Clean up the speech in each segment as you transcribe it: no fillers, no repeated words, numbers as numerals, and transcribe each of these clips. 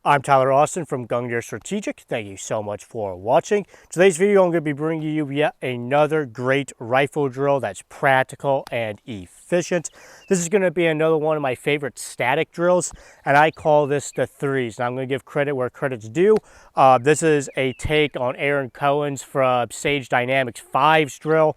I'm Tyler Austin from Gungnir Strategic. Thank you so much for watching. Today's video, I'm going to be bringing you yet another great rifle drill that's practical and efficient. This is going to be another one of my favorite static drills, and I call this the threes. Now, I'm going to give credit where credit's due. This is a take on Aaron Cohen's from Sage Dynamics 5's drill.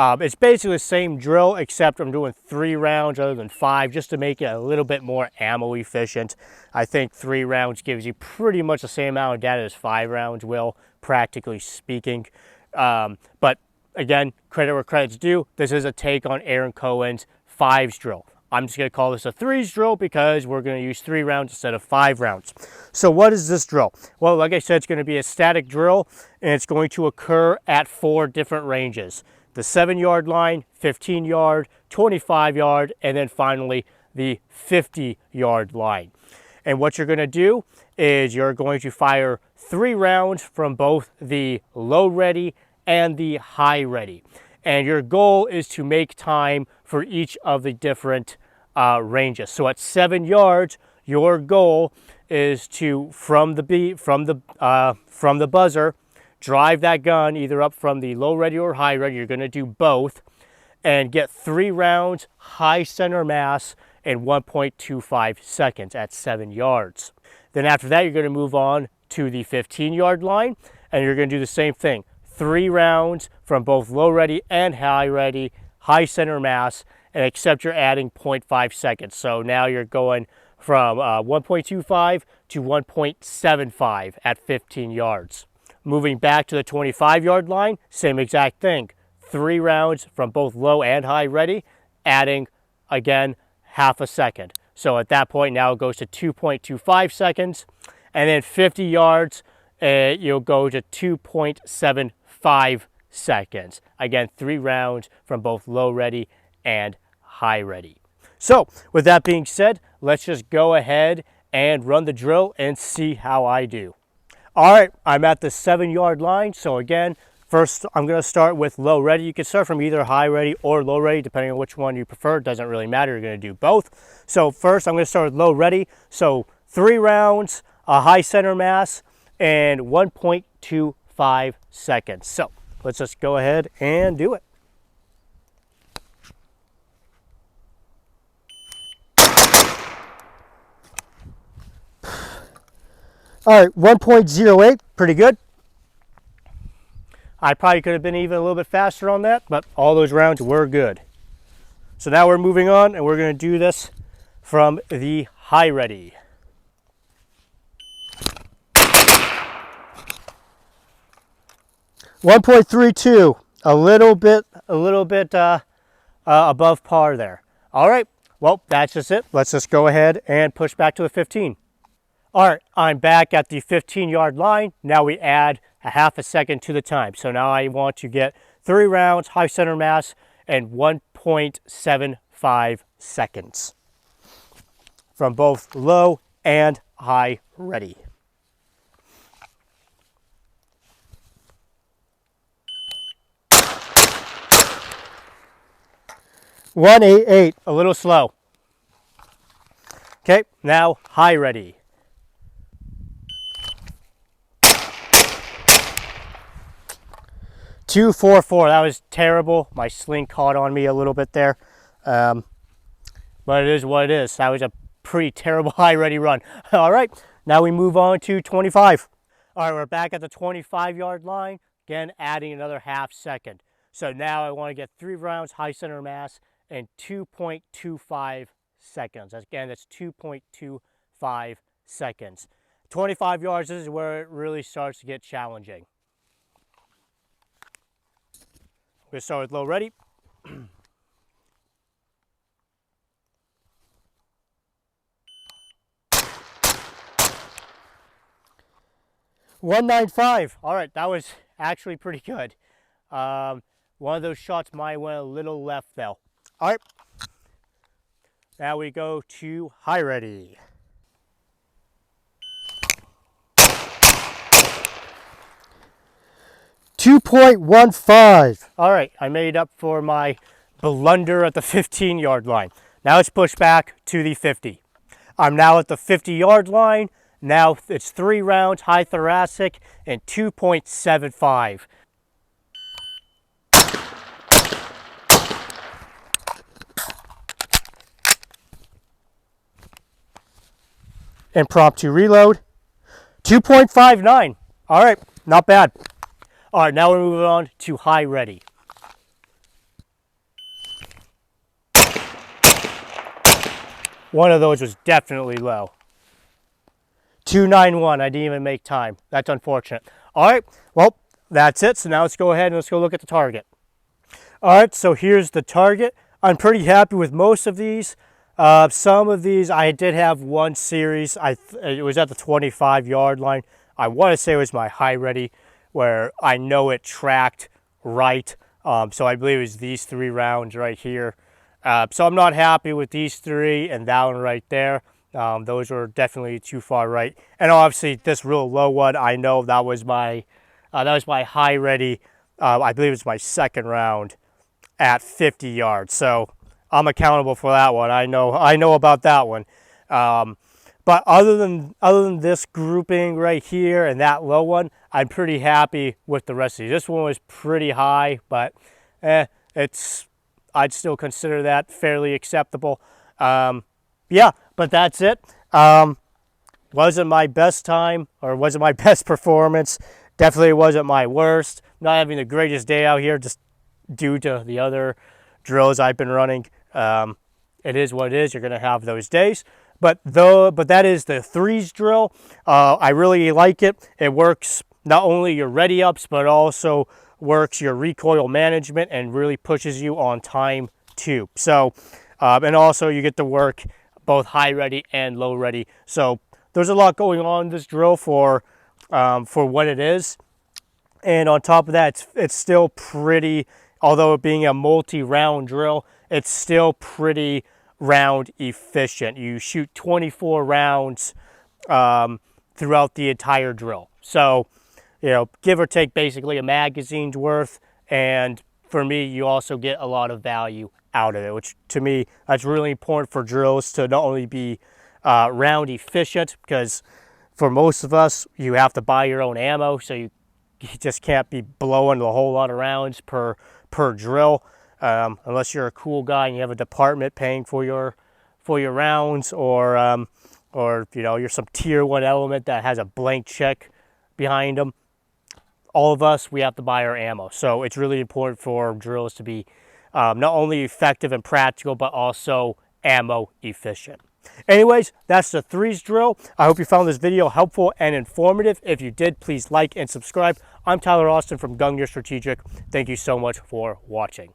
It's basically the same drill, except I'm doing 3 rounds rather than 5, just to make it a little bit more ammo efficient. I think 3 rounds gives you pretty much the same amount of data as 5 rounds will, practically speaking. But again, credit where credit's due. This is a take on Aaron Cohen's 5's drill. I'm just going to call this a 3's drill because we're going to use 3 rounds instead of 5 rounds. So what is this drill? Well, like I said, it's going to be a static drill, and it's going to occur at 4 different ranges. The 7-yard line, 15-yard, 25-yard, and then finally the 50-yard line. And what you're going to do is you're going to fire 3 rounds from both the low ready and the high ready. And your goal is to make time for each of the different ranges. So at 7 yards, your goal is to, from the buzzer, drive that gun either up from the low ready or high ready. You're going to do both and get 3 rounds high center mass in 1.25 seconds at 7 yards. Then after that, you're going to move on to the 15-yard line, and you're going to do the same thing. 3 rounds from both low ready and high ready, high center mass, and except you're adding 0.5 seconds. So now you're going from 1.25 to 1.75 at 15 yards. Moving back to the 25-yard line, same exact thing. 3 rounds from both low and high ready, adding, again, half a second. So at that point, now it goes to 2.25 seconds. And then 50 yards, you'll go to 2.75 seconds. Again, 3 rounds from both low ready and high ready. So with that being said, let's just go ahead and run the drill and see how I do. All right, I'm at the 7-yard line. So again, first I'm going to start with low ready. You can start from either high ready or low ready, depending on which one you prefer. It doesn't really matter. You're going to do both. So first I'm going to start with low ready. So 3 rounds, a high center mass, and 1.25 seconds. So let's just go ahead and do it. All right, 1.08, pretty good. I probably could have been even a little bit faster on that, but all those rounds were good. So now we're moving on, and we're going to do this from the high ready. .32, a little bit above par there. All right, well, that's just it. Let's just go ahead and push back to the 15. All right, I'm back at the 15-yard line. Now we add a half a second to the time. So now I want to get 3 rounds, high center mass, and 1.75 seconds from both low and high ready. .188, a little slow. Okay, now high ready. .244, that was terrible. My sling caught on me a little bit there. But it is what it is. That was a pretty terrible high ready run. All right, now we move on to 25. All right, we're back at the 25-yard line. Again, adding another half second. So now I want to get 3 rounds high center mass and 2.25 seconds. Again, that's 2.25 seconds. 25 yards, this is where it really starts to get challenging. We're going to start with low ready. .195. All right, that was actually pretty good. One of those shots might have went a little left though. All right, now we go to high ready. .115. All right, I made up for my blunder at the 15-yard line. Now let's push back to the 50. I'm now at the 50-yard line, Now it's 3 rounds, high thoracic, and 2.75. Impromptu reload, 2.59. All right, not bad. All right, now we're moving on to high ready. One of those was definitely low. 291, I didn't even make time. That's unfortunate. All right, well, that's it. So now let's go ahead and let's go look at the target. All right, so here's the target. I'm pretty happy with most of these. Some of these, I did have one series. It was at the 25-yard line. I want to say it was my high ready, where I know it tracked right. So I believe it was these 3 rounds right here. So I'm not happy with these 3 and that one right there. Those were definitely too far right. And obviously this real low one, I know that was my high ready. I believe it was my 2nd round at 50 yards. So I'm accountable for that one. I know about that one. But other than this grouping right here and that low one, I'm pretty happy with the rest of these. This one was pretty high, but I'd still consider that fairly acceptable. Yeah, but that's it. Wasn't my best time, or wasn't my best performance. Definitely wasn't my worst. Not having the greatest day out here just due to the other drills I've been running. It is what it is. You're going to have those days. But that is the 3s drill. I really like it. It works not only your ready ups, but also works your recoil management and really pushes you on time too. So, and also you get to work both high ready and low ready. So there's a lot going on in this drill for what it is. And on top of that, it's still pretty, although it being a multi-round drill, it's still pretty round efficient. You shoot 24 rounds throughout the entire drill. So, you know, give or take basically a magazine's worth. And for me, you also get a lot of value out of it, which to me, that's really important for drills to not only be round efficient, because for most of us, you have to buy your own ammo. So you just can't be blowing a whole lot of rounds per drill. Unless you're a cool guy and you have a department paying for your rounds, or you know, you're some tier 1 element that has a blank check behind them. All of us, we have to buy our ammo. So it's really important for drills to be not only effective and practical, but also ammo efficient. Anyways, that's the 3s drill. I hope you found this video helpful and informative. If you did, please like and subscribe. I'm Tyler Austin from Gun Gear Strategic. Thank you so much for watching.